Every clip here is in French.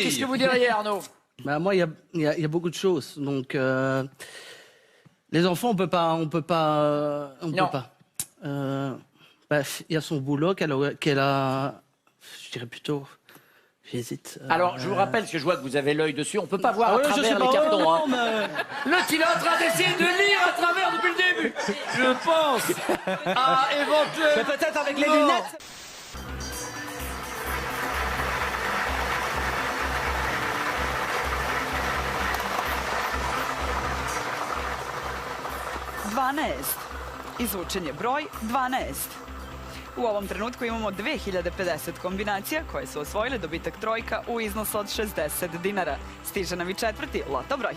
qu'est-ce que vous diriez, Arnaud? Bah, moi, il y a beaucoup de choses. Donc, les enfants, on peut pas. Non. Bah, il y a son boulot qu'elle a. Je dirais plutôt. J'hésite. Alors, je vous rappelle, parce que je vois que vous avez l'œil dessus, on peut pas voir à ouais, je travers sais les pas, cartons. non, Hein. mais... L'autre, il est en train d'essayer de lire à travers depuis le début. Je pense à éventuellement... Mais peut-être avec les lunettes. Izvučen je broj 12. U ovom trenutku imamo 2050 kombinacija koje su osvojile dobitak trojka u iznosu od 60 dinara. Stiže nam i četvrti loto broj.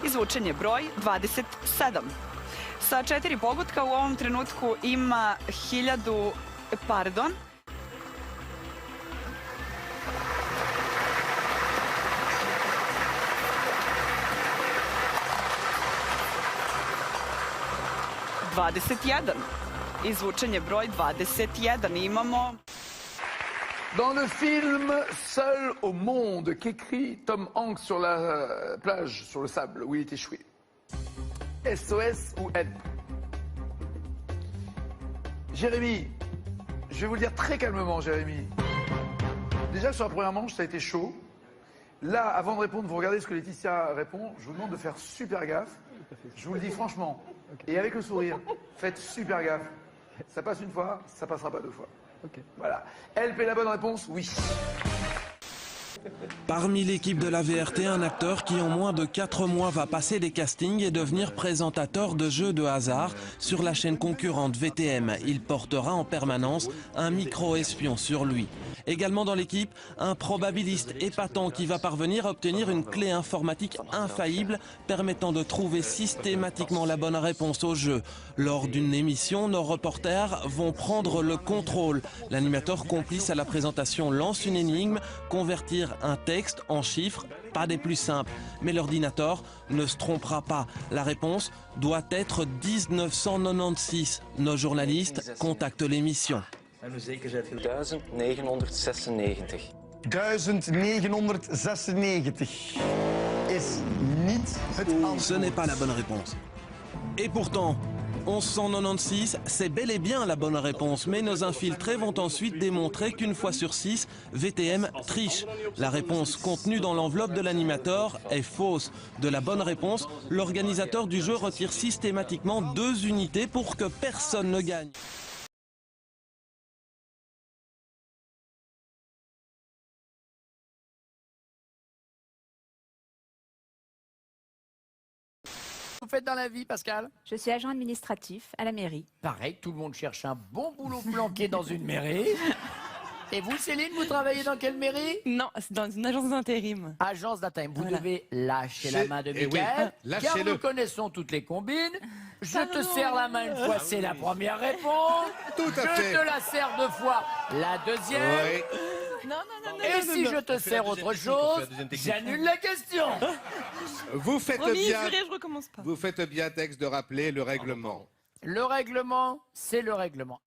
Izvučen je broj 27. Sa 4 pogotka u ovom trenutku ima 1000... Pardon. Izvučen je broj 21. Imamo... Dans le film Seul au monde qu'écrit Tom Hanks sur la plage, sur le sable où il est échoué. SOS ou aide? Jérémy, je vais vous le dire très calmement, Jérémy. Déjà sur la première manche, ça a été chaud. Là, avant de répondre, vous regardez ce que Laetitia répond. Je vous demande de faire super gaffe. Je vous le dis franchement. Et avec le sourire, faites super gaffe. Ça passe une fois, ça passera pas deux fois. Voilà. LP, la bonne réponse, oui. Parmi l'équipe de la VRT, un acteur qui en moins de 4 mois va passer des castings et devenir présentateur de jeux de hasard sur la chaîne concurrente VTM. Il portera en permanence un micro-espion sur lui. Également dans l'équipe, un probabiliste épatant qui va parvenir à obtenir une clé informatique infaillible permettant de trouver systématiquement la bonne réponse au jeu. Lors d'une émission, nos reporters vont prendre le contrôle. L'animateur complice à la présentation lance une énigme, convertir un texte en chiffres, pas des plus simples. Mais l'ordinateur ne se trompera pas. La réponse doit être 1996. Nos journalistes contactent l'émission. 1996. 1996 is niet het antwoord. Ce n'est pas la bonne réponse. Et pourtant, 1196, c'est bel et bien la bonne réponse, mais nos infiltrés vont ensuite démontrer qu'une fois sur 6, VTM triche. La réponse contenue dans l'enveloppe de l'animateur est fausse. De la bonne réponse, l'organisateur du jeu retire systématiquement 2 unités pour que personne ne gagne. Vous faites dans la vie, Pascal? Je suis agent administratif à la mairie. Pareil, tout le monde cherche un bon boulot planqué dans une mairie. Et vous, Céline, vous travaillez dans quelle mairie? Non, c'est dans une agence d'intérim. Agence d'intérim. Vous devez lâcher la main de Mickaël, car nous connaissons toutes les combines. Je te serre la main une fois, c'est la première réponse. Tout à fait. Je te la serre 2 fois, la deuxième. Oui. Non. Et si je te sers autre chose, j'annule la question. Vous faites Promis, bien. juré, je recommence pas. Vous faites bien, texte, de rappeler le règlement. Le règlement, c'est le règlement.